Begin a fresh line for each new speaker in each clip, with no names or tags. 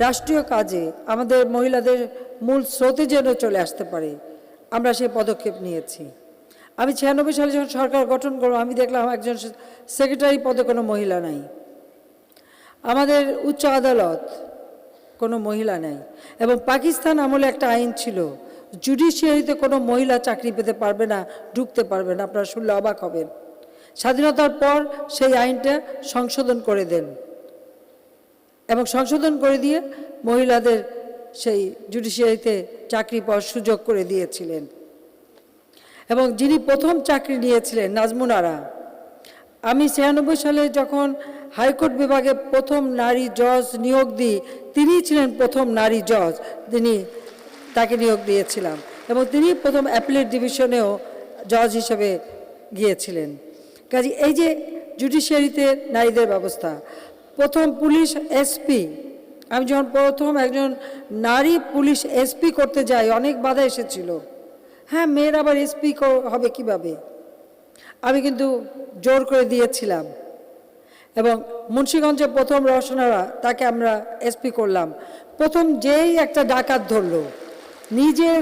রাষ্ট্রীয় কাজে আমাদের মহিলাদের মূল স্রোতে যেন চলে আসতে পারে, আমরা সেই পদক্ষেপ নিয়েছি। আমি 96 সালে যখন সরকার গঠন করব, আমি দেখলাম একজন সেক্রেটারি পদে কোনো মহিলা নাই। আমাদের উচ্চ আদালত কোনো মহিলা নাই। এবং পাকিস্তান আমলে একটা আইন ছিল, জুডিশিয়ারিতে কোনো মহিলা চাকরি পেতে পারবে না, ঢুকতে পারবে না। আপনারা শুনলে অবাক হবেন। স্বাধীনতার পর সেই আইনটা সংশোধন করে দেন এবং সংশোধন করে দিয়ে মহিলাদের সেই জুডিশিয়ারিতে চাকরি পাওয়ার সুযোগ করে দিয়েছিলেন। এবং যিনি প্রথম চাকরি নিয়েছিলেন নাজমুন আরা, আমি 96 সালে যখন হাইকোর্ট বিভাগে প্রথম নারী জজ নিয়োগ দিই, তিনিই ছিলেন প্রথম নারী জজ, তাকে নিয়োগ দিয়েছিলাম। এবং তিনি প্রথম অ্যাপিলেট ডিভিশনেও জজ হিসেবে গিয়েছিলেন। কাজে এই যে জুডিশিয়ারিতে নারীদের ব্যবস্থা, প্রথম পুলিশ এসপি, আমি যখন প্রথম একজন নারী পুলিশ এসপি করতে যাই, অনেক বাধা এসেছিল। হ্যাঁ, মেয়ের আবার এসপি হবে কিভাবে? আমি কিন্তু জোর করে দিয়েছিলাম। এবং মুন্সিগঞ্জে প্রথম রওশনারা, তাকে আমরা এসপি করলাম। প্রথম যেই একটা ডাকাত ধরলো, নিজের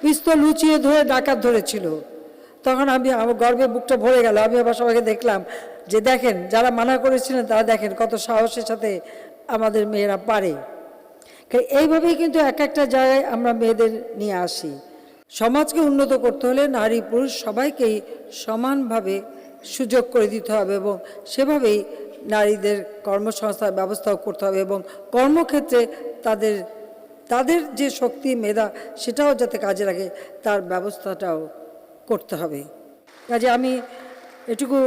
পিস্তল লুচিয়ে ধরে ডাকাত ধরেছিল, তখন আমার গর্বে বুকটা ভরে গেল। আমি আবার সবাইকে দেখলাম যে দেখেন, যারা মানা করেছিলেন তারা দেখেন কত সাহসের সাথে আমাদের মেয়েরা পারে। এইভাবেই কিন্তু এক একটা জায়গায় আমরা মেয়েদের নিয়ে আসি। সমাজকে উন্নত করতে হলে নারী পুরুষ সবাইকেই সমানভাবে সুযোগ করে দিতে হবে এবং সেভাবেই নারীদের কর্মসংস্থান ব্যবস্থাও করতে হবে এবং কর্মক্ষেত্রে তাদের যে শক্তি মেধা সেটাও যাতে কাজে লাগে তার ব্যবস্থাটাও করতে হবে। কাজে আমি এটুকু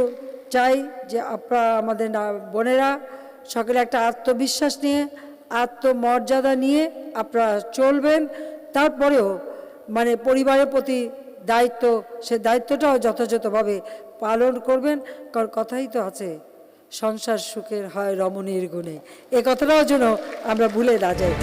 চাই যে আপনারা আমাদের বোনেরা সকলে একটা আত্মবিশ্বাস নিয়ে, আত্মমর্যাদা নিয়ে আপনারা চলবেন। তারপরেও পরিবারের প্রতি দায়িত্ব, সে দায়িত্বটাও যথাযথভাবে পালন করবেন। কারণ কথাই তো আছে, সংসার সুখের হয় রমণীর গুণে। এ কথাটাও যেন আমরা ভুলে না যাই।